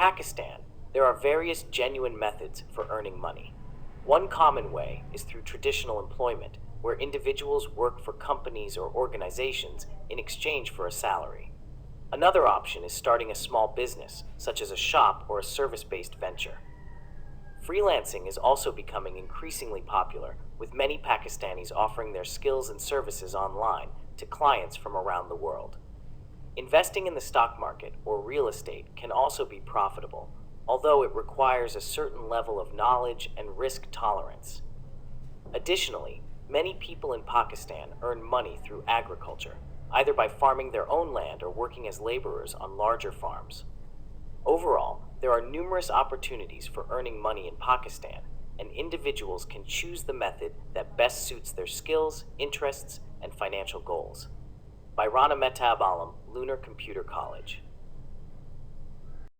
Pakistan, there are various genuine methods for earning money. One common way is through traditional employment, where individuals work for companies or organizations in exchange for a salary. Another option is starting a small business, such as a shop or a service-based venture. Freelancing is also becoming increasingly popular, with many Pakistanis offering their skills and services online to clients from around the world. Investing in the stock market or real estate can also be profitable, although it requires a certain level of knowledge and risk tolerance. Additionally, many people in Pakistan earn money through agriculture, either by farming their own land or working as laborers on larger farms. Overall, there are numerous opportunities for earning money in Pakistan, and individuals can choose the method that best suits their skills, interests, and financial goals. By Rana Mehtab Alam, Lunar Computer College.